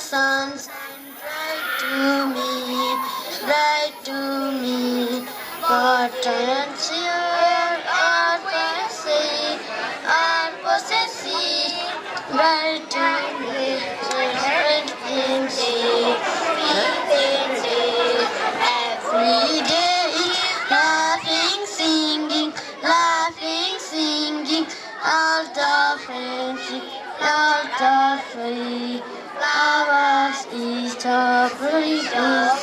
sun shine bright to me. What and cheer our fancy, our possession, bright to me, bright in day, every day, laughing, singing, all the friendship, all the free. Flowers is the pretty God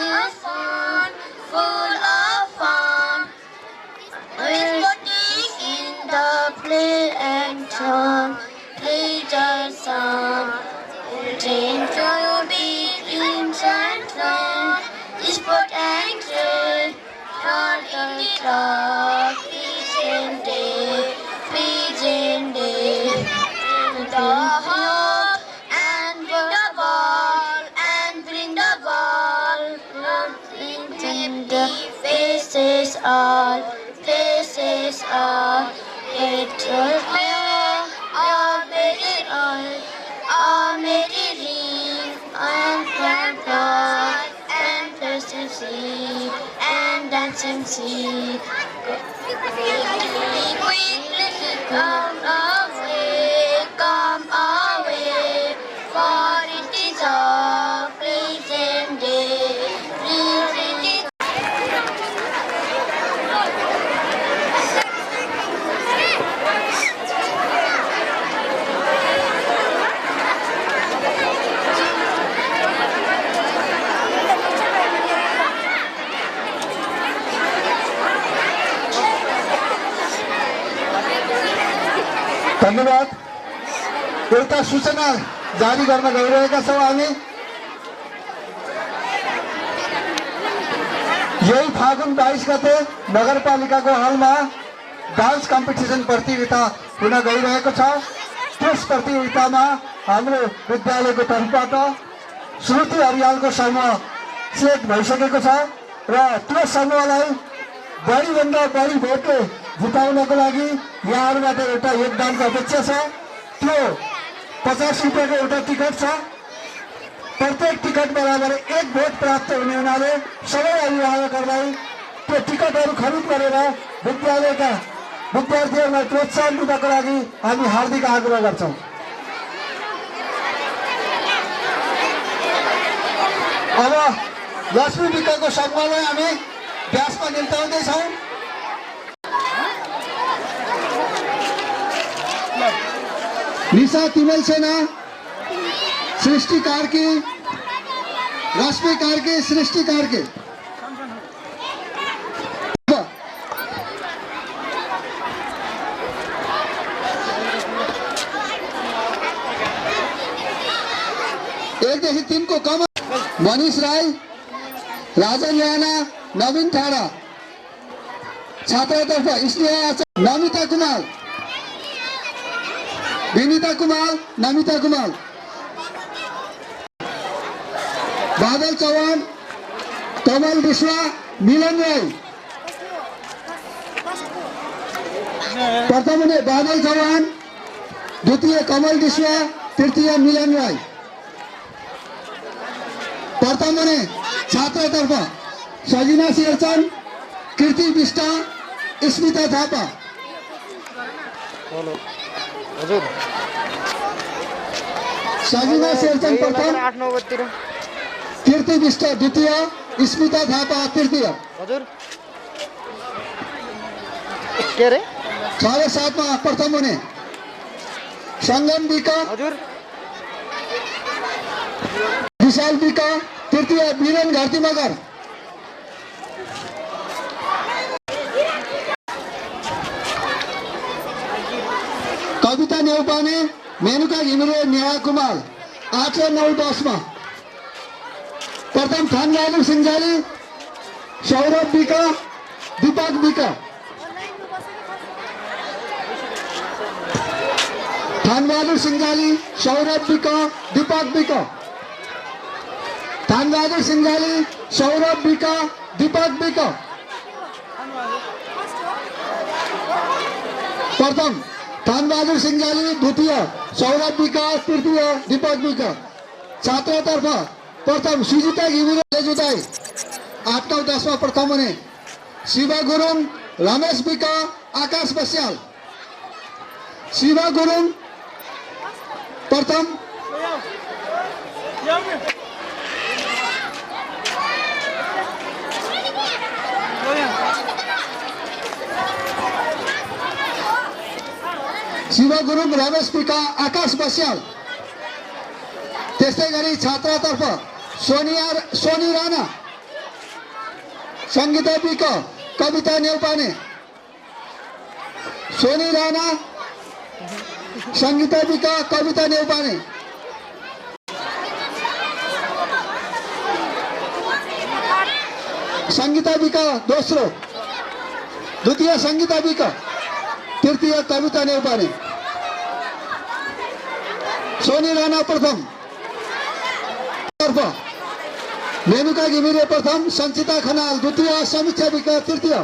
is full of fun. We're in the play and turn, play the song. Train to be in sunshine, sport and trade, for the clock, pigeon day, the hawk and bring the ball, in the faces all, better all merry ring, and flower, and pleasant see, and dancing see. Quickly come away, for it is a pleasant day. धन्यवाद। एउटा सूचना जारी गर्न गइरहेका छौं हामी। यही फागुन 22 गते नगरपालिकाको हलमा डान्स कम्पिटिसन प्रतियोगिता हुन गइरहेको छ। त्यस प्रतियोगितामा हाम्रो विद्यालयको तर्फबाट श्रुति हरियालको समूह सिलेक्ट भइसकेको छ र त्यो समूहलाई बढीभन्दा बढी भोटले जिताउनको लागि यहाँहरुबाट एउटा योगदानको अपेक्षा छ। त्यो 50 रुपैयाँको एउटा टिकट छ। प्रत्येक टिकट बराबर 1 भोट प्राप्त हुने हुनाले सबै अभिभावकहरूलाई त्यो टिकटहरू खरिद गरेर विद्यालयका विद्यार्थीहरूलाई प्रोत्साहन दिनको लागि हामी हार्दिक आग्रह गर्छौं। अब लक्ष्मी विकाको समूहलाई हामी व्यासमा निम्ताउँदै छौं। निशा तिमल सेना, सृष्टि कार्की, रश्मि कार्की, सृष्टि कार्की। एकदेखि 3 को कम मनीष राई, राजन राणा, नवीन ठाडा। छात्रतर्फ स्नेहा आचार्य, नमिता कुमार, विनीता कुमार, नमिता कुमार। बादल चौहान, कमल विश्वा, मिलन राय। प्रथम हुने बादल चौहान, द्वितीय कमल विश्वा, तृतीय मिलन राय। प्रथम हुने छात्रतर्फ सजिना शेरचन, कीर्ति विष्ट, स्मिता थापा। सजिना शेरचन प्रथम, 8-9 बजेतिर, कीर्ति विष्ट द्वितीय, स्मिता थापा तृतीय। हजुर के रे 6-7 मा प्रथम हुने संगम विका, हजुर विशाल विका तृतीय, वीरेन घरती मगर। कविता नेउपाने, मेनुका घिमिरे, नेहा कुमार 8 र 9 10 मा। प्रथम थानबहादुर सिंजाली, सौरभ विका, दीपक विका। थानबहादुर सिंजाली, सौरभ विका, दीपक विका। थानबहादुर सिंजाली, सौरभ विका, दीपक विका। प्रथम धनबहादुर सिंघाली द्वितीय, सौरभ विका तृतीय, दीपक विका। छात्रतर्फ प्रथम सुजिता घिमिरे जुदाई 8-9-10 मा प्रथम हुने। शिवा गुरुङ, रमेश विका, आकाश बस्याल। शिवा गुरुङ प्रथम, शिवा गुरुङ, रमेश विका, आकाश बस्याल। त्यस्तै गरी छात्रतर्फ सोनी राणा, संगीता विक, कविता नेउपाने। सोनी राणा, संगीता विक, कविता नेउपाने। संगीता विक दोस्रो, द्वितीय संगीता विक, तृतीय कविता नेउपाने। सोनी राणा प्रथम, मेनुका घिमिरे प्रथम, संचिता खनाल द्वितीय, समीक्षा विक तृतीय।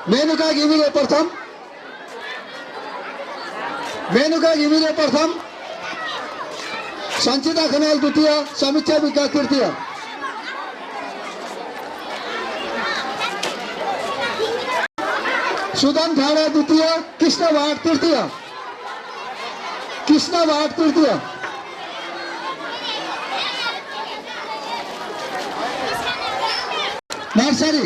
मेनुका घिमिरे प्रथम, मेनुका घिमिरे प्रथम, संचिता खनाल द्वितीय, समीक्षा विक तृतीय। सुदन ठाडा द्वितीय, कृष्ण भाट तृतीय। कृष्ण भाट तृतीय। नर्सरी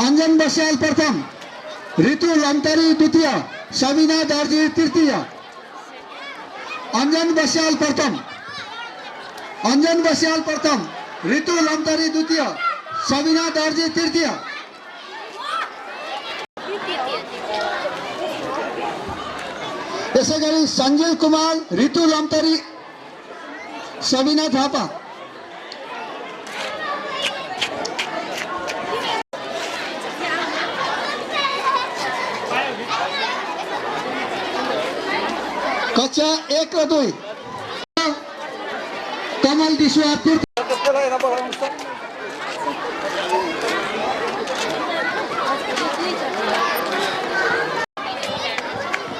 अंजन बस्याल प्रथम, ऋतु लम्तरी द्वितीय, सबिना दर्जी तृतीय। अंजन बस्याल प्रथम, अंजन बस्याल प्रथम, ऋतु लम्तरी द्वितीय, सबिना दर्जी तृतीय। त्यसै गरी सञ्जीव कुमार, ऋतु लम्तरी, सबिना थापा। कक्षा 1 र 2 कमल दिसुवा तृतीय।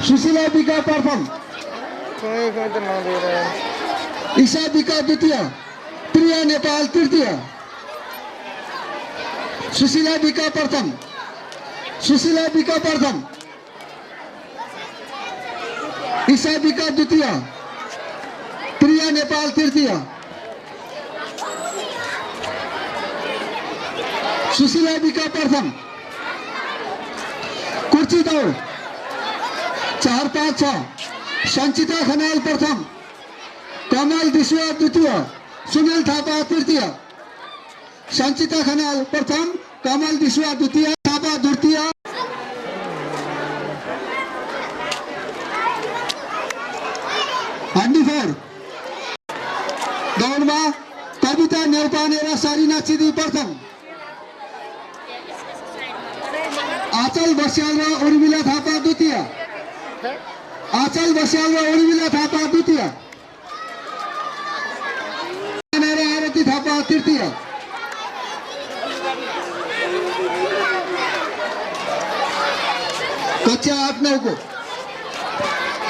सुशीला विका प्रथम, ईशा विका द्वितीय, प्रिया नेपाल तृतीय। सुशीला विका प्रथम, सुशीला विका प्रथम, ईशा विका द्वितीय, प्रिया नेपाल तृतीय। सुशीला विका प्रथम। कुर्ची दौड़ 4-5-6, संचिता खनाल प्रथम, कमल दिसुवा द्वितीय, सुनील थापा तृतीय। संचिता खनाल प्रथम, कमल दिसुवा द्वितीय, थापा तृतीय। हन्डीफोर दौड़मा कविता नेउपाने र सरिना चिदी प्रथम। आचल बस्याल र उर्मिला थापा द्वितीय। आचल बस्याल र उर्मिला थापा द्वितीय। आरती थापा तृतीय। कक्षा 8-9 को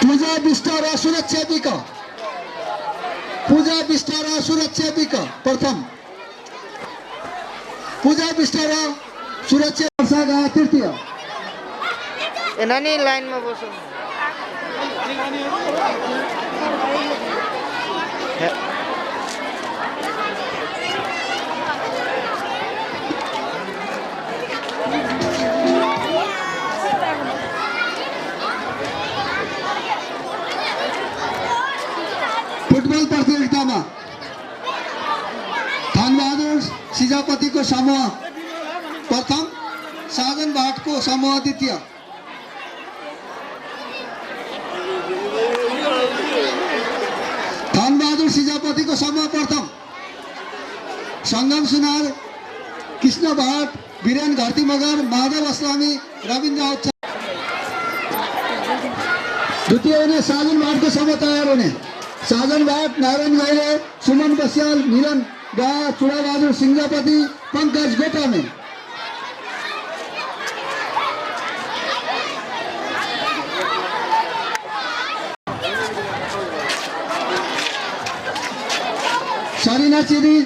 पूजा विष्ट र सुरक्षा विक, पूजा विष्ट र सुरक्षा विक प्रथम। पूजा विष्ट र सुरक्षा वर्षागा तृतीय। नानी लाइन में बसो। फुटबल प्रतियोगिता में धनबहादुर सिजापति को समूह प्रथम, साजन भाट को समूह द्वितीय। धनबहादुर सिजापति को समूह प्रथम, संगम सुनार, कृष्ण भाट, वीरेन घरती मगर, माधव अस्लामी, रविन्द्र राउत। द्वितीय होने साजन भाट को समूह तैयार होने। साजन भाट, नारायण गैरे, सुमन बस्याल, मिलन गा, चुड़ाबहादुर सिंजापति, पंकज गोटामे। सरिना चिरी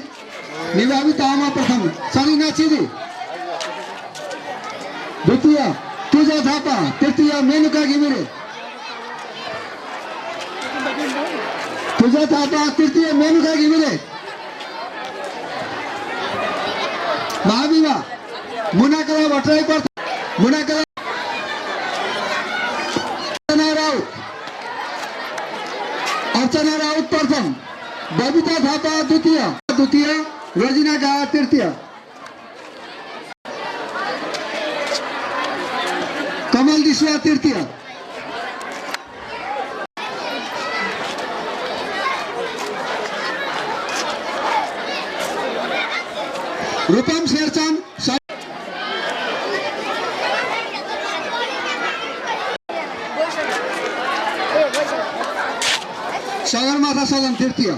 निभावी तामा प्रथम सरिना चिरी द्वितीय तुझा थापा तृतीय मेनुका घिमिरे तुझा थापा तृतीय मेनुका घिमिरे महाविमा मुनाकला भट्टराई प्रथम मुनाकला अर्चना राउत प्रथम बबिता थापा द्वितीय रोजिना गा तृतीय कमल दिशा तृतीय रूपम शेरचंद सगरमाथा सदन तृतीय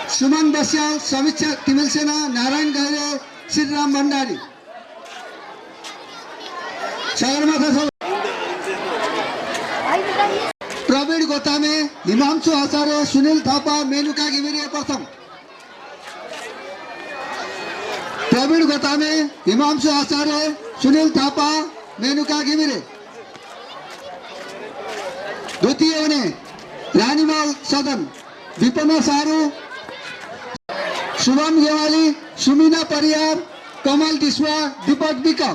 सुमन बस्याल समीक्षा तिमिल सेना नारायण गहरे श्रीराम भण्डारी सगरमाथा सदन प्रवीण गोतामे हिमांशु आचार्य सुनील थापा मेनुका घिमिरे प्रथम प्रवीण गोतामे हिमांशु आचार्य सुनील थापा मेनुका घिमिरे द्वितीय हुने रानीमाल सदन विपना सारू शुभम गेवाली सुमिना परियार कमल दिस्वा दीपक बिका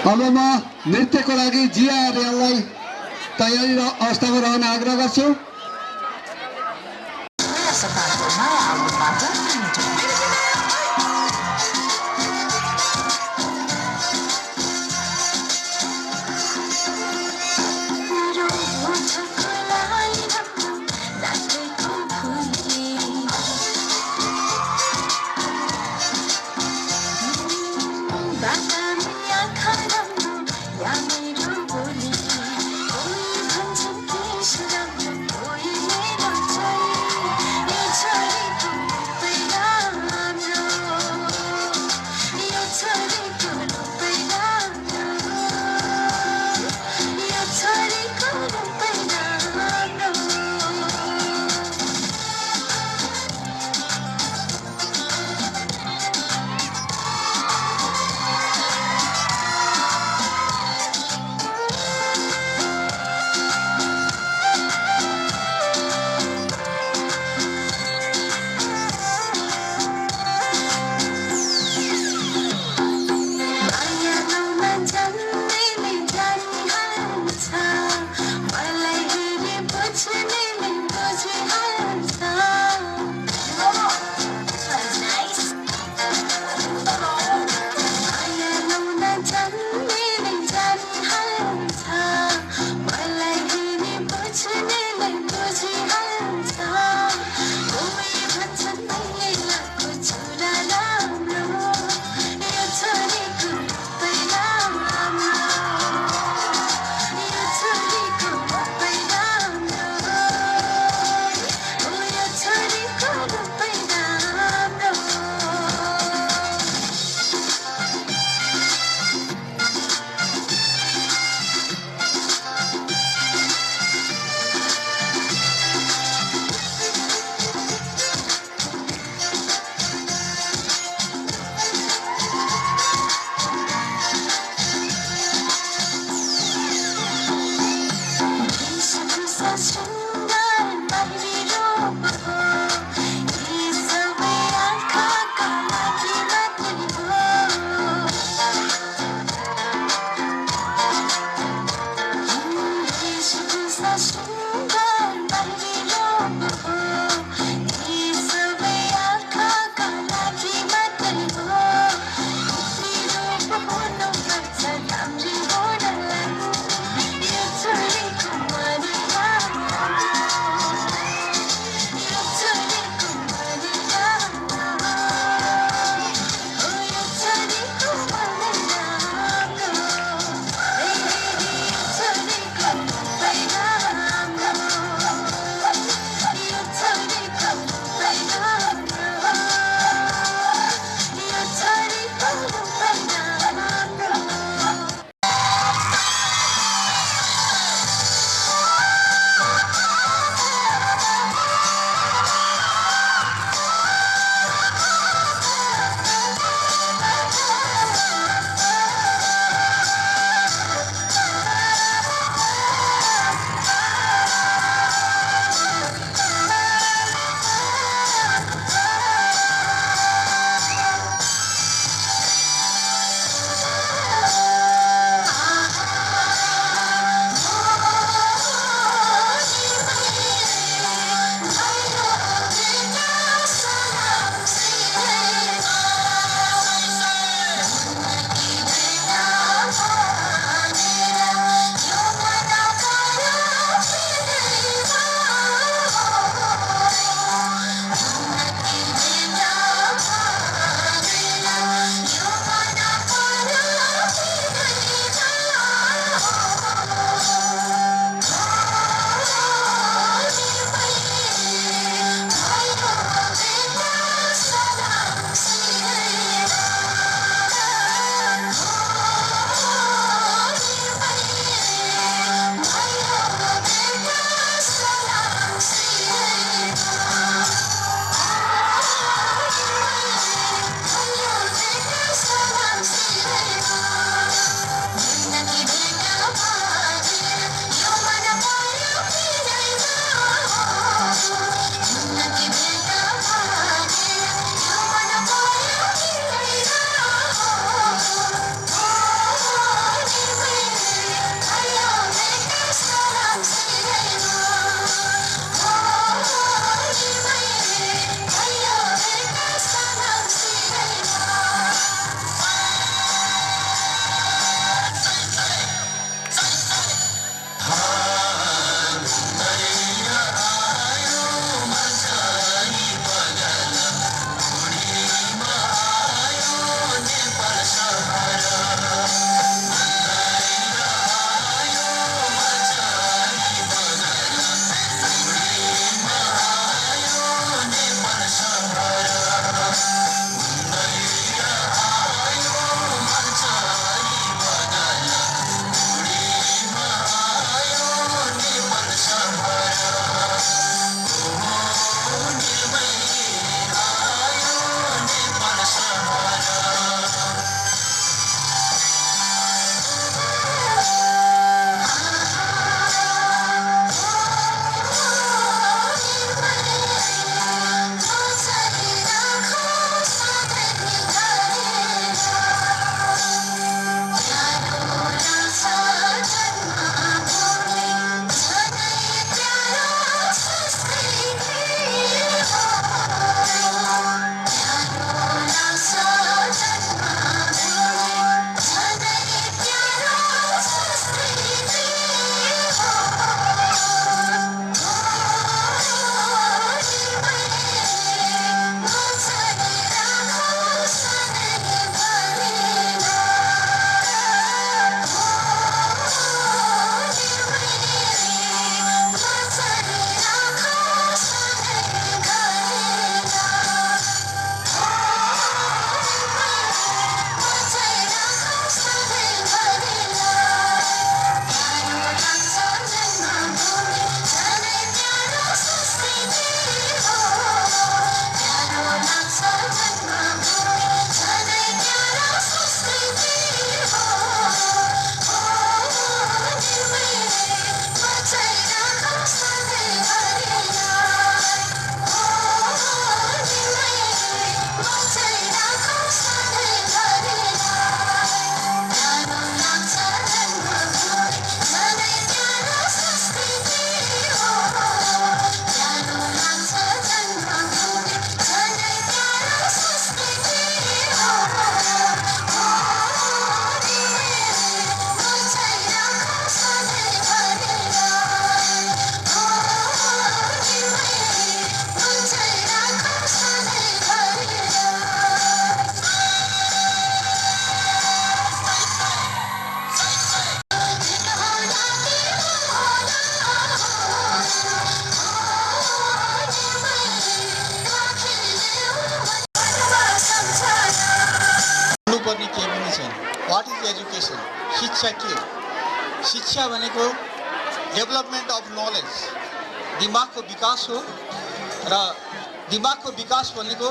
अब म नृत्यको लागि जिया रेललाई तयारी अवस्थामा रहन आग्रह गर्छु वाट इज एजुकेसन, शिक्षा के हो? शिक्षा भनेको डेभलपमेन्ट अफ नलेज, दिमागको विकास हो। र दिमागको विकास भनेको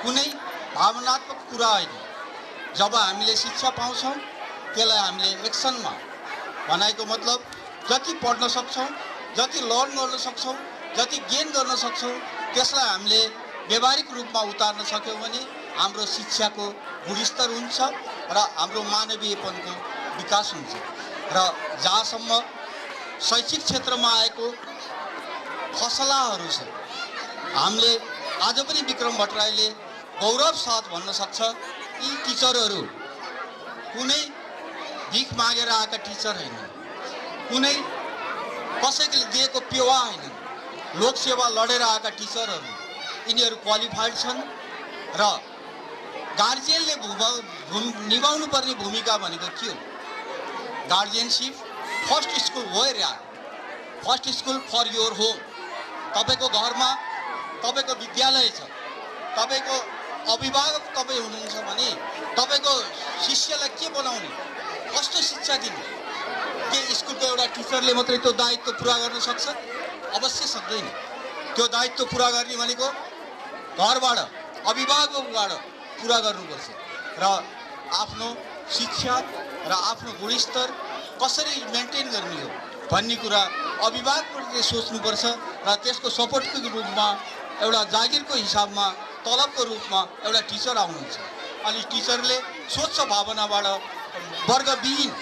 कुनै भावनात्मक कुरा होइन। जब हामीले शिक्षा पाउँछौँ त्यसलाई हामीले एक्सनमा, भनाइको मतलब जति पढ्न सक्छौँ, जति लर्न गर्न सक्छौँ, जति गेन गर्न सक्छौँ, त्यसलाई हामीले व्यावहारिक रूपमा उतार्न सक्यौँ भने हाम्रो शिक्षाको गुणस्तर हुन्छ र हाम्रो मानवीयपनको विकास हुन्छ। र जहाँसम्म शैक्षिक क्षेत्रमा आएको फसलाहरू छ, हामीले आज पनि विक्रम भट्टराईले गौरव साथ भन्न सक्छ, यी टिचरहरू कुनै भिख मागेर आएका टिचर होइन, कुनै कसैले दिएको पेवा होइन, लोकसेवा लडेर आएका टिचरहरू, यिनीहरू क्वालिफाइड छन्। र गार्जियनले निभाउनु पर्ने भूमिका भनेको के हो? गार्जियनसिप फर्स्ट स्कुल वेयर यार, first school for your home. तपाईँको घरमा तपाईँको विद्यालय छ, तपाईँको अभिभावक तपाईँ हुनुहुन्छ भने तपाईँको शिष्यलाई के बनाउने, कस्तो शिक्षा दिने? के स्कुलको एउटा टिचरले मात्रै त्यो दायित्व पुरा गर्न सक्छ? अवश्य सक्दैन। त्यो दायित्व पुरा गर्ने भनेको घरबाट, अभिभावकबाट पुरा गर्नुपर्छ। र आफ्नो शिक्षा र आफ्नो गुणस्तर कसरी मेन्टेन गर्ने हो भन्ने कुरा अभिभावकले सोच्नुपर्छ र त्यसको सपोर्टको रूपमा एउटा जागिरको हिसाबमा तलबको रूपमा एउटा टिचर आउनुहुन्छ। अनि टिचरले स्वच्छ भावनाबाट वर्गविहीन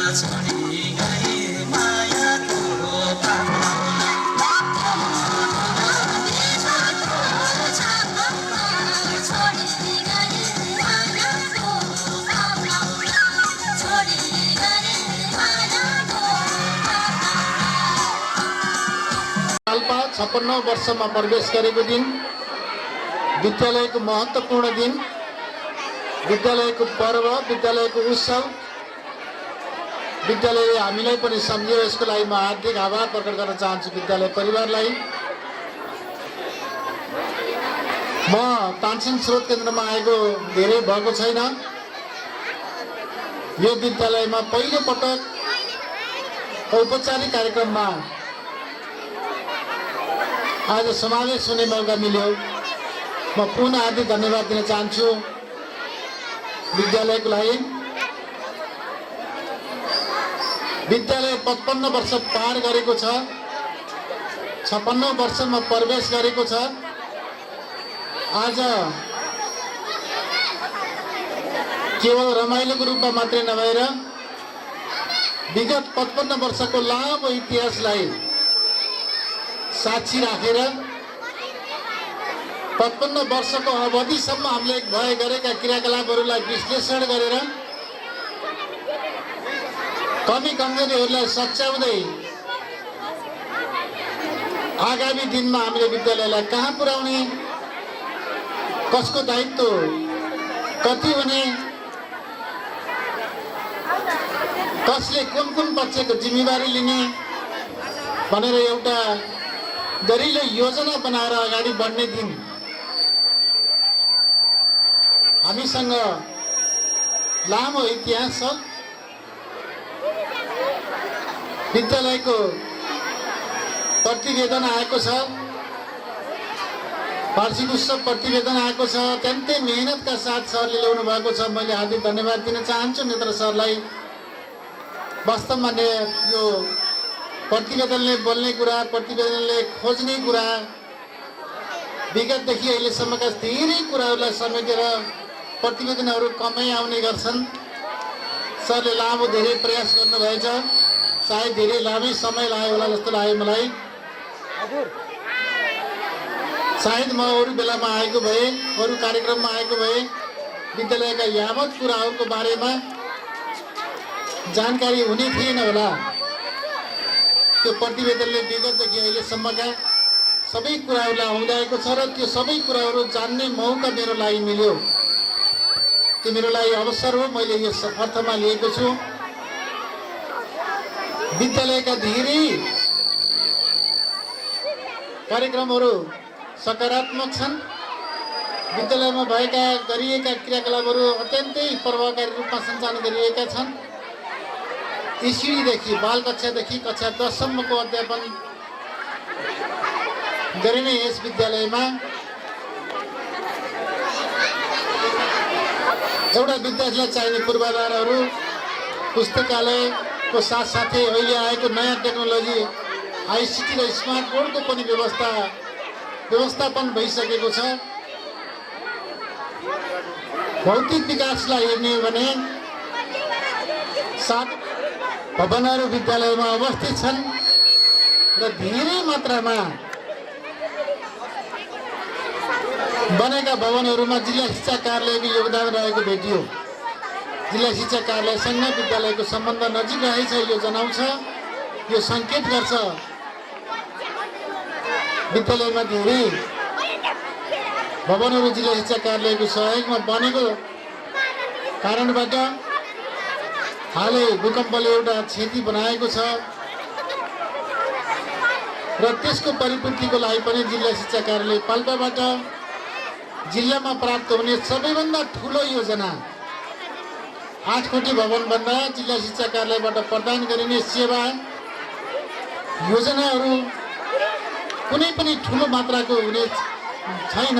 पाल्पा 56 वर्षमा प्रवेश गरेको दिन, विद्यालयको महत्त्वपूर्ण दिन, विद्यालयको पर्व, विद्यालयको उत्सव, विद्यालयले हामीलाई पनि सम्झियो। यसको लागि म हार्दिक आभार प्रकट गर्न चाहन्छु विद्यालय परिवारलाई। म तानसेन स्रोत केन्द्रमा आएको धेरै भएको छैन। यो विद्यालयमा पहिलो पटक औपचारिक कार्यक्रममा आज समावेश हुने मौका मिल्यो। म पुनः हार्दिक धन्यवाद दिन चाहन्छु विद्यालयको लागि। विद्यालय 55 वर्ष पार गरेको छ, 56 वर्षमा प्रवेश गरेको छ। आज केवल रमाइलोको रूपमा मात्रै नभएर विगत 55 वर्षको लामो इतिहासलाई साक्षी राखेर 55 वर्षको अवधिसम्म हामीले भए गरेका क्रियाकलापहरूलाई विश्लेषण गरेर कमी कमजोरीहरूलाई सच्याउँदै आगामी दिनमा हामीले विद्यालयलाई कहाँ पुर्याउने, कसको दायित्व कति हुने, कसले कुन कुन पक्षको जिम्मेवारी लिने भनेर एउटा दरिलो योजना बनाएर अगाडि बढ्ने दिन हामीसँग लामो इतिहास छ। विद्यालयको प्रतिवेदन आएको छ, वार्षिक उत्सव प्रतिवेदन आएको छ। अत्यन्तै मेहनतका साथ सरले ल्याउनु भएको छ। मैले हार्दिक धन्यवाद दिन चाहन्छु नेत्र सरलाई। वास्तवमा यो प्रतिवेदनले बोल्ने कुरा, प्रतिवेदनले खोज्ने कुरा, विगतदेखि अहिलेसम्मका धेरै कुराहरूलाई समेटेर प्रतिवेदनहरू कमै आउने गर्छन्। सरले लामो धेरै प्रयास गर्नुभएछ। सायद धेरै लामै समय लाग्यो होला जस्तो लाग्यो मलाई। सायद म अरू बेलामा आएको भए, अरू कार्यक्रममा आएको भए विद्यालयका यावत कुराहरूको बारेमा जानकारी हुने थिएन होला। त्यो प्रतिवेदनले विगतदेखि अहिलेसम्मका सबै कुराहरूलाई आउँदाएको छ र त्यो सबै कुराहरू जान्ने मौका मेरो लागि मिल्यो। त्यो मेरो लागि अवसर हो। मैले यो अर्थमा लिएको छु। विद्यालयका धेरै कार्यक्रमहरू सकारात्मक छन्। विद्यालयमा गरिएका क्रियाकलापहरू अत्यन्तै प्रभावकारी रूपमा सञ्चालन गरिएका छन्। इसिडीदेखि बाल कक्षादेखि कक्षा 10 सम्मको अध्यापन गरिने यस विद्यालयमा एउटा विद्यार्थीलाई चाहिने पूर्वाधारहरू पुस्तकालयको साथसाथै अहिले आएको नयाँ टेक्नोलोजी आइसिटी र स्मार्ट बोर्डको पनि व्यवस्थापन भइसकेको छ। भौतिक विकासलाई हेर्ने हो भने 7 भवनहरू विद्यालयमा अवस्थित छन् र धेरै मात्रामा बनेका भवनहरूमा जिल्ला शिक्षा कार्यालयको योगदान रहेको भेटियो। जिल्ला शिक्षा कार्यालयसँग विद्यालयको सम्बन्ध नजिक रहेछ यो जनाउँछ। यो सङ्केत गर्छ विद्यालयमा धेरै भवनहरू जिल्ला शिक्षा कार्यालयको सहयोगमा बनेको कारणबाट हालै भूकम्पले एउटा क्षति बनाएको छ र त्यसको परिपूर्तिको लागि पनि जिल्ला शिक्षा कार्यालय पाल्पाबाट जिल्लामा प्राप्त हुने सबैभन्दा ठुलो योजना 8 कोटी भवनभन्दा जिल्ला शिक्षा कार्यालयबाट प्रदान गरिने सेवा योजनाहरू कुनै पनि ठुलो मात्राको हुने छैन।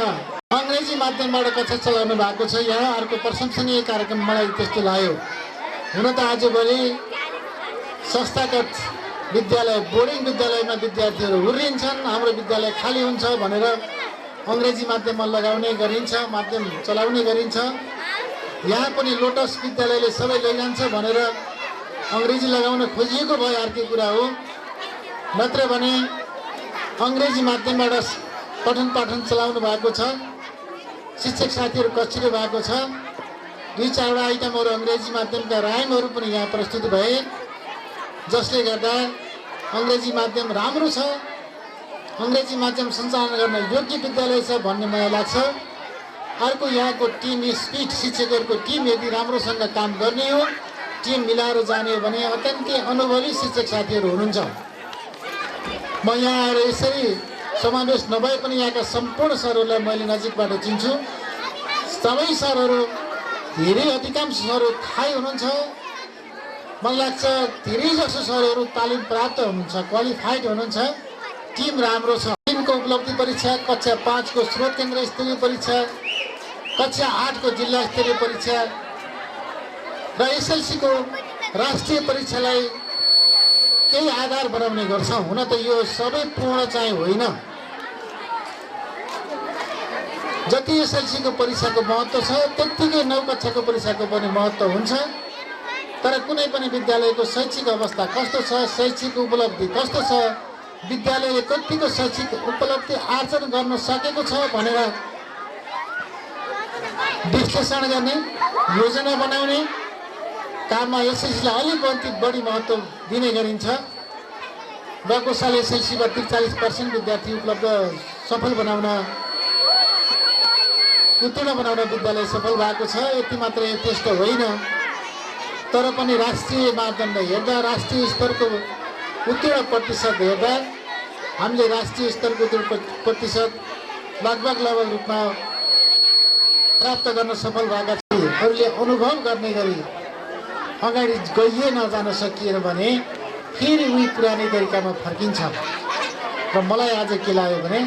अङ्ग्रेजी माध्यमबाट कक्षा चलाउनु भएको छ। यहाँ अर्को प्रशंसनीय कार्यक्रम मलाई त्यस्तो लाग्यो। हुन त आजभोलि संस्थागत विद्यालय, बोर्डिङ विद्यालयमा विद्यार्थीहरू हुर्रिन्छन्, हाम्रो विद्यालय खाली हुन्छ भनेर अङ्ग्रेजी माध्यममा लगाउने गरिन्छ, माध्यम चलाउने गरिन्छ। यहाँ पनि लोटस विद्यालयले सबै लैजान्छ भनेर अङ्ग्रेजी लगाउन खोजिएको भए अर्कै कुरा हो, नत्र भने अङ्ग्रेजी माध्यमबाट पठन पाठन चलाउनु भएको छ। शिक्षक साथीहरू कक्षित भएको छ। 2-4 आइटमहरू अङ्ग्रेजी माध्यमका राइमहरू पनि यहाँ प्रस्तुत भए, जसले गर्दा अङ्ग्रेजी माध्यम राम्रो छ, अङ्ग्रेजी माध्यम सञ्चालन गर्न योग्य विद्यालय छ भन्ने मलाई लाग्छ। अर्को यहाँको टिम स्पिड, शिक्षकहरूको टिम यदि राम्रोसँग काम गर्ने हो, टिम मिलाएर जाने हो भने अत्यन्तै अनुभवी शिक्षक साथीहरू हुनुहुन्छ। म यहाँ आएर यसरी समावेश नभए पनि यहाँका सम्पूर्ण सरहरूलाई मैले नजिकबाट चिन्छु। सबै सरहरू, धेरै अधिकांश सरहरू थाहै हुनुहुन्छ। मलाई लाग्छ धेरैजसो सरहरू तालिम प्राप्त हुनुहुन्छ, क्वालिफाइड हुनुहुन्छ। टिम राम्रो छ। टिमको उपलब्धि परीक्षा, कक्षा 5 को स्रोत केन्द्र स्तरीय परीक्षा, कक्षा 8 को जिल्ला स्तरीय परीक्षा र एसएलसी को राष्ट्रिय परीक्षालाई केही आधार बनाउने गर्छ। हुन त यो सबै पूर्ण चाहिँ होइन। जति एसएलसी को परीक्षाको महत्त्व छ त्यत्तिकै 9 कक्षाको परीक्षाको पनि महत्त्व हुन्छ। तर कुनै पनि विद्यालयको शैक्षिक अवस्था कस्तो छ, शैक्षिक उपलब्धि कस्तो छ, विद्यालयले कतिको शैक्षिक उपलब्धि आर्जन गर्न सकेको छ भनेर विश्लेषण गर्ने, योजना बनाउने काममा एसएलसीलाई अलिक बढी महत्त्व दिने गरिन्छ। गएको साल एसएलसीमा 43% विद्यार्थी उपलब्ध सफल बनाउन, उत्तीर्ण बनाउन विद्यालय सफल भएको छ। यति मात्र यथेष्ट होइन, तर पनि राष्ट्रिय मापदण्ड हेर्दा, राष्ट्रिय स्तरको उत्तीर्ण प्रतिशत हेर्दा हामीले राष्ट्रिय स्तरको उत्तीर्ण प्रतिशत लगभग रूपमा प्राप्त गर्न सफल भएका छौँ। अरूले अनुभव गर्ने गरी अगाडि गइए नजान सकिएन भने फेरि उही पुरानै तरिकामा फर्किन्छ। र मलाई आज के लाग्यो भने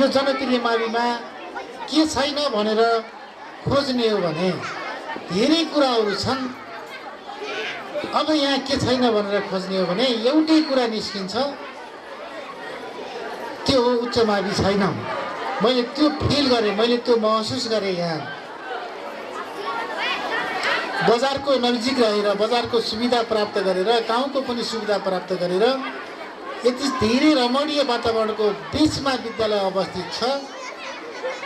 यो जनप्रिय माविमा के छैन भनेर खोज्ने हो भने धेरै कुराहरू छन्। अब यहाँ के छैन भनेर खोज्ने हो भने एउटै कुरा निस्किन्छ, त्यो हो उच्च मावि छैन। मैले त्यो फिल गरेँ, मैले त्यो महसुस गरेँ। यहाँ बजारको नजिक रहेर, बजारको सुविधा प्राप्त गरेर, गाउँको पनि सुविधा प्राप्त गरेर यति धेरै रमणीय वातावरणको बिचमा विद्यालय अवस्थित छ।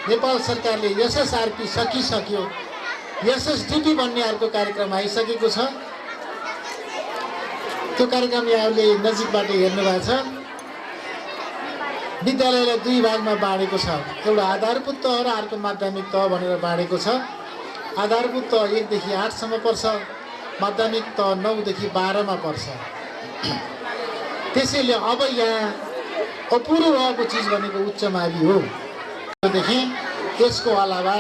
नेपाल सरकारले एसएसआरपी सकिसक्यो, एसएसडिपी भन्ने अर्को कार्यक्रम आइसकेको छ। त्यो कार्यक्रम यहाँहरूले नजिकबाट हेर्नु भएको छ। विद्यालयलाई 2 भागमा बाँडेको छ, एउटा आधारभूत तह र अर्को माध्यमिक तह भनेर बाँडेको छ। आधारभूत तह 1 देखि 8 सम्म पर्छ, माध्यमिक तह 9 देखि 12 मा पर्छ। त्यसैले अब यहाँ अपुरो रहेको चिज भनेको उच्च मावि हो। देखि त्यसको अलावा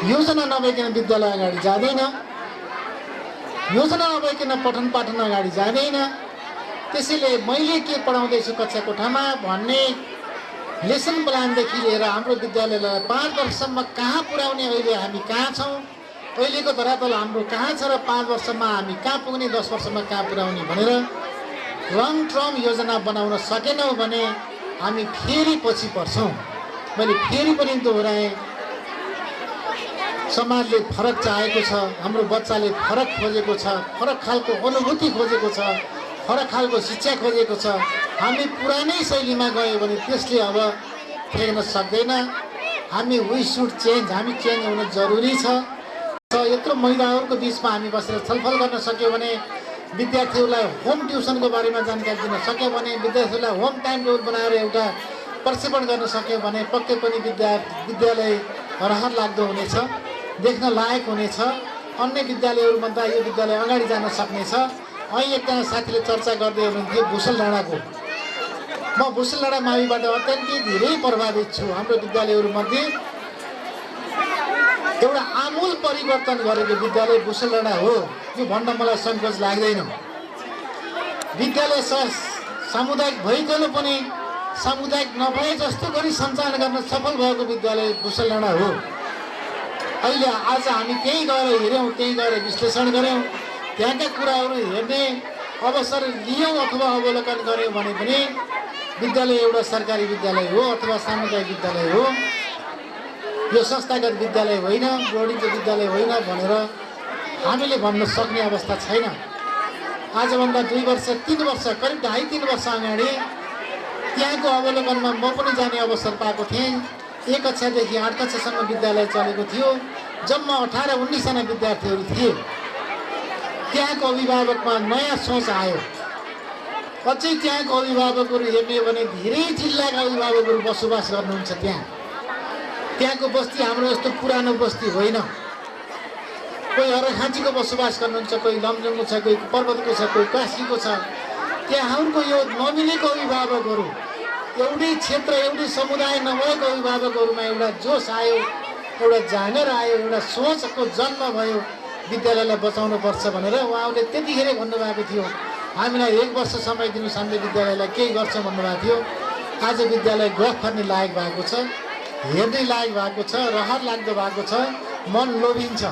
योजना नभइकन विद्यालय अगाडि जाँदैन, योजना नभइकन पठन पाठन अगाडि जाँदैन। त्यसैले मैले के पढाउँदैछु कक्षा कोठामा भन्ने लेसन प्लानदेखि लिएर हाम्रो विद्यालयलाई 5 वर्षसम्म कहाँ पुर्याउने, अहिले हामी कहाँ छौँ, अहिलेको धरातल हाम्रो कहाँ छ र 5 वर्षमा हामी कहाँ पुग्ने, 10 वर्षमा कहाँ पुर्याउने भनेर लङ टर्म योजना बनाउन सकेनौँ भने हामी फेरि पछि पर्छौँ। मैले फेरि पनि दोहोऱ्याएँ, समाजले फरक चाहेको छ, हाम्रो बच्चाले फरक खोजेको छ, फरक खालको अनुभूति खोजेको छ, फरक खालको शिक्षा खोजेको छ। हामी पुरानै शैलीमा गयो भने त्यसले अब फेर्न सक्दैन। हामी वी सुड चेन्ज, हामी चेन्ज हुन जरुरी छ। यत्रो महिलाहरूको बिचमा हामी बसेर छलफल गर्न सक्यो भने, विद्यार्थीहरूलाई होम ट्युसनको बारेमा जानकारी दिन सक्यो भने, विद्यार्थीहरूलाई होम टाइम टेबल बनाएर एउटा प्रक्षेपण गर्न सक्यो भने पक्कै पनि विद्यालय रहर लाग्दो हुनेछ, देख्न लायक हुनेछ। अन्य विद्यालयहरूभन्दा यो विद्यालय अगाडि जान सक्नेछ। अहिले एकजना साथीले चर्चा गर्दै हुनुहुन्थ्यो भुसल डाँडाको। म भुसल डाँडा माविबाट अत्यन्तै धेरै प्रभावित छु। हाम्रो विद्यालयहरूमध्ये एउटा आमूल परिवर्तन गरेको विद्यालय भुसल डाँडा हो, यो भन्न मलाई सङ्कोच लाग्दैन। विद्यालय सामुदायिक भइकन पनि सामुदायिक नभए जस्तो गरी सञ्चालन गर्न सफल भएको विद्यालय भुसल डाँडा हो। अहिले आज हामी त्यहीँ गएर हेऱ्यौँ, त्यहीँ गएर विश्लेषण गऱ्यौँ, त्यहाँका कुराहरू हेर्ने अवसर लियौँ अथवा अवलोकन गऱ्यौँ भने पनि विद्यालय एउटा सरकारी विद्यालय हो अथवा सामुदायिक विद्यालय हो, यो संस्थागत विद्यालय होइन, बोर्डिङको विद्यालय होइन भनेर हामीले भन्न सक्ने अवस्था छैन। आजभन्दा 2 वर्ष 3 वर्ष करिब 2.5-3 वर्ष अगाडि त्यहाँको अवलोकनमा म पनि जाने अवसर पाएको थिएँ। 1 कक्षादेखि 8 कक्षासम्म विद्यालय चलेको थियो। जम्मा 18-19 जना विद्यार्थीहरू थिए। त्यहाँको अभिभावकमा नयाँ सोच आयो। अझै त्यहाँको अभिभावकहरू हेर्ने हो भने धेरै जिल्लाका अभिभावकहरू बसोबास गर्नुहुन्छ त्यहाँको बस्ती हाम्रो यस्तो पुरानो बस्ती होइन। कोही अर्घाँचीको बसोबास गर्नुहुन्छ, कोही लमजुङको छ, कोही पर्वतको छ, कोही काशीको छ। त्यहाँहरूको यो नमिलेको अभिभावकहरू, एउटै क्षेत्र एउटै समुदाय नभएको अभिभावकहरूमा एउटा जोस आयो, एउटा जाँगर आयो, एउटा सोचको जन्म भयो विद्यालयलाई बचाउनुपर्छ भनेर। उहाँहरूले त्यतिखेरै भन्नुभएको थियो हामीलाई 1 वर्ष समय दिनुहोस्, हामीले विद्यालयलाई केही गर्छौँ भन्नुभएको थियो। आज विद्यालय गफ गर्ने लायक भएको छ, हेर्ने लायक भएको छ, रहर लाग्दो भएको छ, मन लोभिन्छ।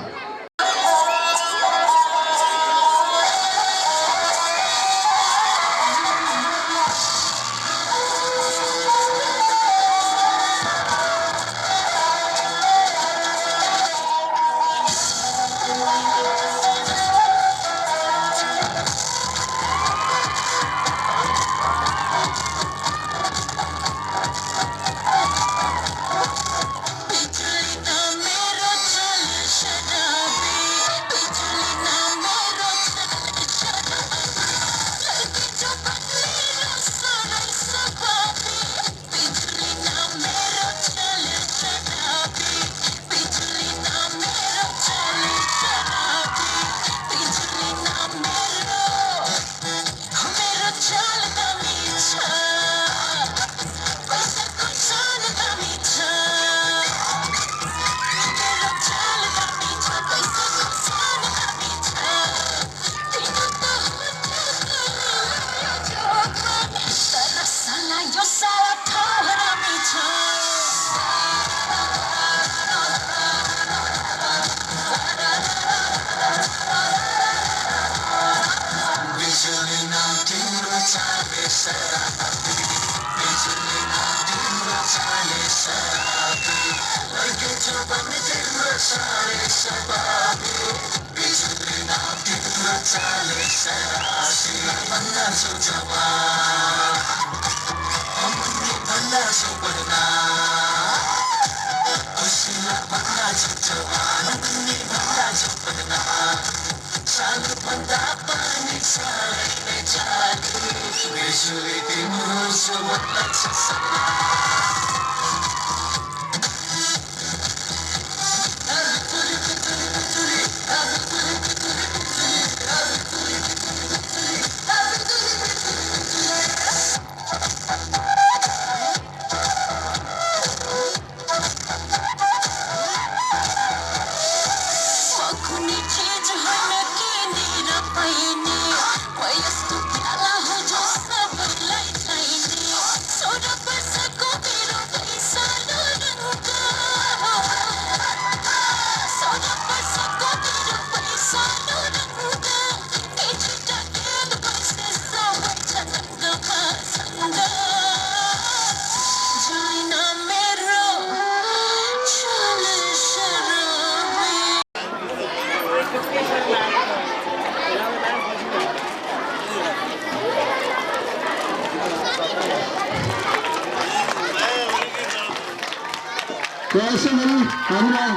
यसै गरी हामीलाई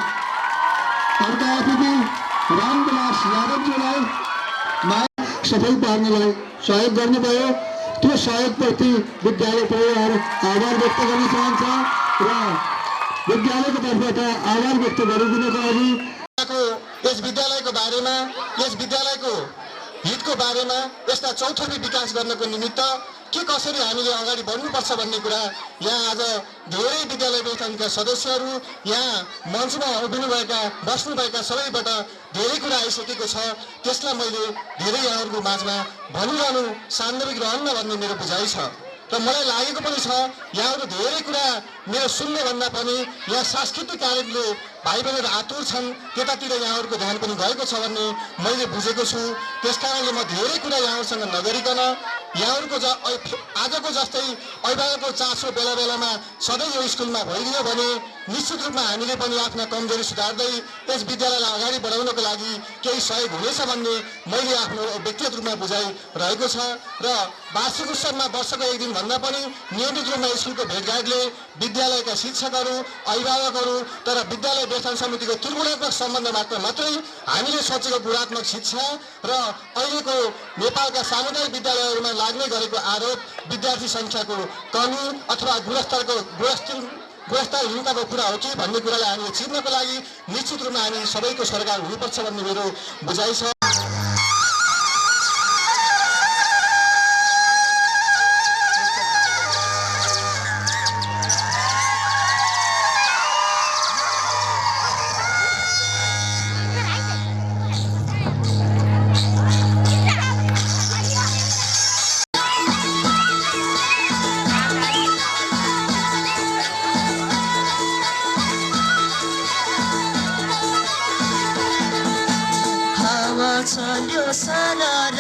अर्का अतिथि रामविलास यादवजीलाई सफल पार्नलाई सहयोग गर्नुभयो। त्यो सहयोगप्रति विद्यालय परिवार आभार व्यक्त गर्न चाहन्छ र विद्यालयको तर्फबाट आभार व्यक्त गरिदिनको लागि यस विद्यालयको बारेमा, यस विद्यालयको हितको बारेमा, यस्ता चौथोरी विकास गर्नको निमित्त के कसरी हामीले अगाडि बढ्नुपर्छ भन्ने कुरा यहाँ आज धेरै विद्यालय व्यवस्थापनका सदस्यहरू, यहाँ मञ्चमा उभिनुभएका बस्नुभएका सबैबाट धेरै कुरा आइसकेको छ। त्यसलाई मैले धेरै यहाँहरूको माझमा भनिरहनु सान्दर्भिक रहन्न भन्ने मेरो बुझाइ छ र मलाई लागेको पनि छ यहाँहरू धेरै कुरा मेरो सुन्नुभन्दा पनि यहाँ सांस्कृतिक कार्यक्रमले भाइ बहिनीहरू आतुर छन्, त्यतातिर यहाँहरूको ध्यान पनि गएको छ भन्ने मैले बुझेको छु। त्यसकारणले म धेरै कुरा यहाँहरूसँग नगरिकन यहाँहरूको आजको जस्तै अभिभावकको चासो बेला बेलामा सधैँ यो स्कुलमा भइदियो भने निश्चित रूपमा हामीले पनि आफ्ना कमजोरी सुधार्दै यस विद्यालयलाई अगाडि बढाउनको लागि केही सहयोग हुनेछ भन्ने मैले आफ्नो व्यक्तिगत रूपमा बुझाइरहेको छ। र वार्षिक उत्सवमा वर्षको एक दिन भन्दा पनि नियमित रूपमा स्कुलको भेटघाटले विद्यालयका शिक्षकहरू, अभिभावकहरू तर विद्यालय व्यवस्थापन समितिको तुलनात्मक सम्बन्ध मात्रै हामीले सोचेको गुणात्मक शिक्षा र अहिलेको नेपालका सामुदायिक विद्यालयहरूमा लाग्ने गरेको आरोप विद्यार्थी सङ्ख्याको कमी अथवा गुणस्तरहीनताको कुरा हो कि भन्ने कुरालाई हामीले चिन्नको लागि निश्चित रूपमा हामी सबैको सरकार हुनुपर्छ भन्ने मेरो बुझाइ छ। चल्यो सरर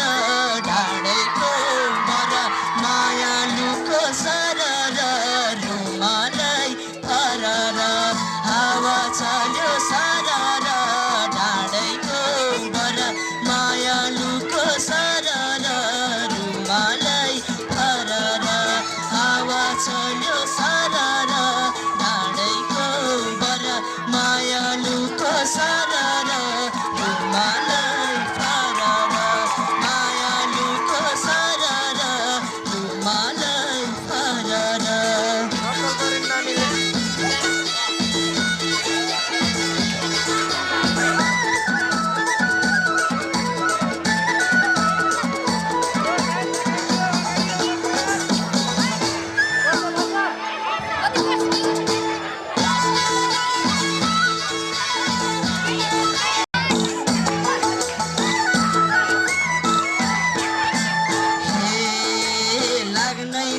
डाँडैको बर मायालुको सरर रुमालै फरर हावा चल्यो सरर डाँडैको बर मायालुको सरर रुमालै फरर हावा चल्यो सरर डाँडैको बर मायालुको सरर रुमालै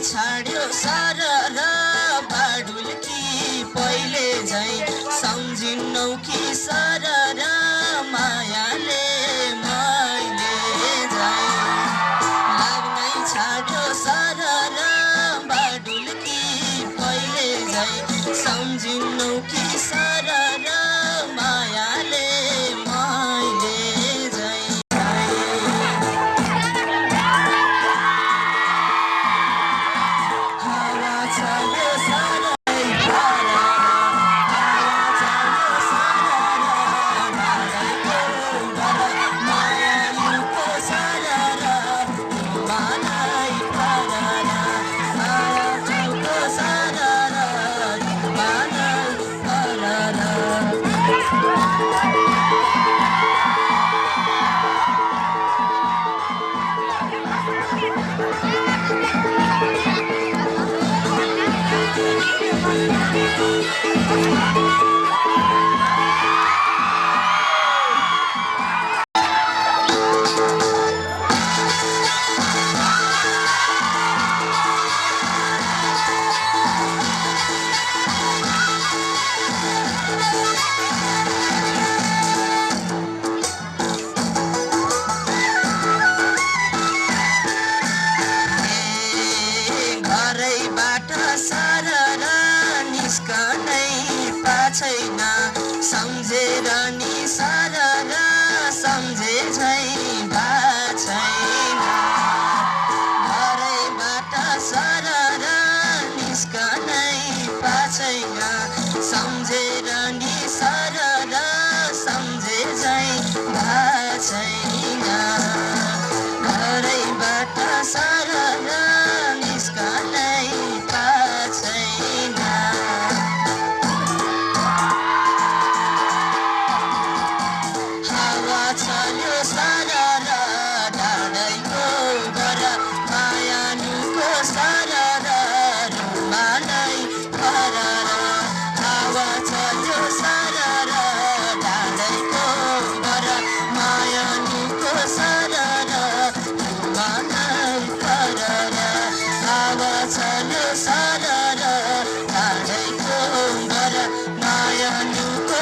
छाड्यो सरर बाडुल्की पहिले झै सम्झिन्नौ कि सरर मायाले मैले झै लाग्नै छाड्यो सरर बाडुल्की पहिले झै सम्झिन्नौ कि सरर मायाले मैले झै छैन सम्झेर नि सरर सम्झे झै भा छैन घरैबाट सरर निस्कनै पा छैन सम्झेर नि सरर सम्झे झै भा छैन घरैबाट सरर निस्कनै पा छैन चल्यो सरर डाँडैको बर मायालुको सरर रुमालै फरर हावा चल्यो सरर डाँडैको बर मायालुको सरर रुमालै फरर हावा चल्यो सरर डाँडैको बर मायालुको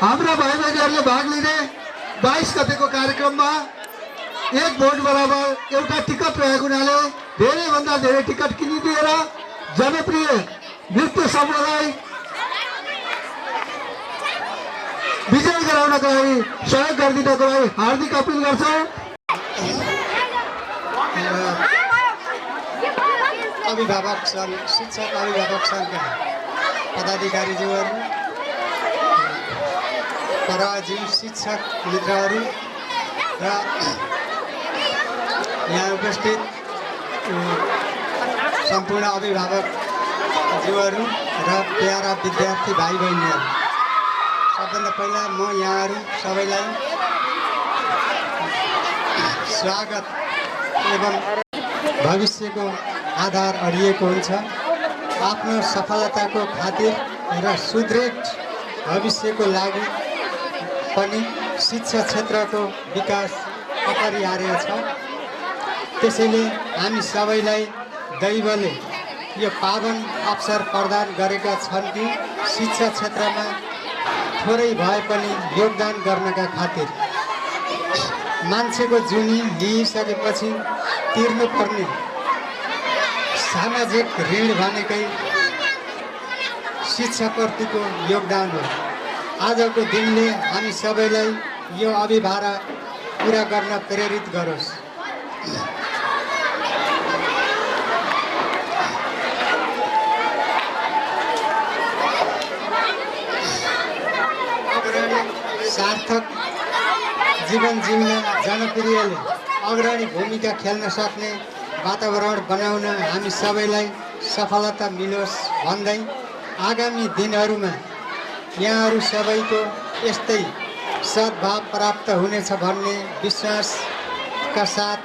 हाम्रा भाइ बहिनीहरूले भाग लिने 22 गतेको कार्यक्रममा एक भोट बराबर एउटा टिकट रहेको हुनाले धेरैभन्दा धेरै टिकट किनिदिएर जनप्रिय नृत्य समूहलाई विजय गराउनको लागि सहयोग गरिदिनको लागि हार्दिक अपिल गर्छौँ। अभिभावक सङ्घ शिक्षक अभिभावक सङ्घका पदाधिकारीज्यूहरू, परजी शिक्षक मित्रहरू र यहाँ उपस्थित सम्पूर्ण अभिभावकज्यूहरू र प्यारा विद्यार्थी भाइ बहिनीहरू, सबभन्दा पहिला म यहाँहरू सबैलाई स्वागत एवं भविष्यको आधार अडिएको हुन्छ। आफ्नो सफलताको खातिर र सुदृढ भविष्यको लागि पनि शिक्षा क्षेत्रको विकास अपरिहार्य छ। त्यसैले हामी सबैलाई दैवले यो पावन अवसर प्रदान गरेका छन् कि शिक्षा क्षेत्रमा थोरै भए पनि योगदान गर्नका खातिर। मान्छेको जुनी लिइसकेपछि तिर्नुपर्ने सामाजिक ऋण भनेकै शिक्षाप्रतिको योगदान हो। आजको दिनले हामी सबैलाई यो अभिभारा पुरा गर्न प्रेरित गरोस्। सार्थक जीवन जिउन जनप्रियले अग्रणी भूमिका खेल्न सक्ने वातावरण बनाउन हामी सबैलाई सफलता मिलोस् भन्दै आगामी दिनहरूमा यहाँहरू सबैको यस्तै सद्भाव प्राप्त हुनेछ भन्ने विश्वासका साथ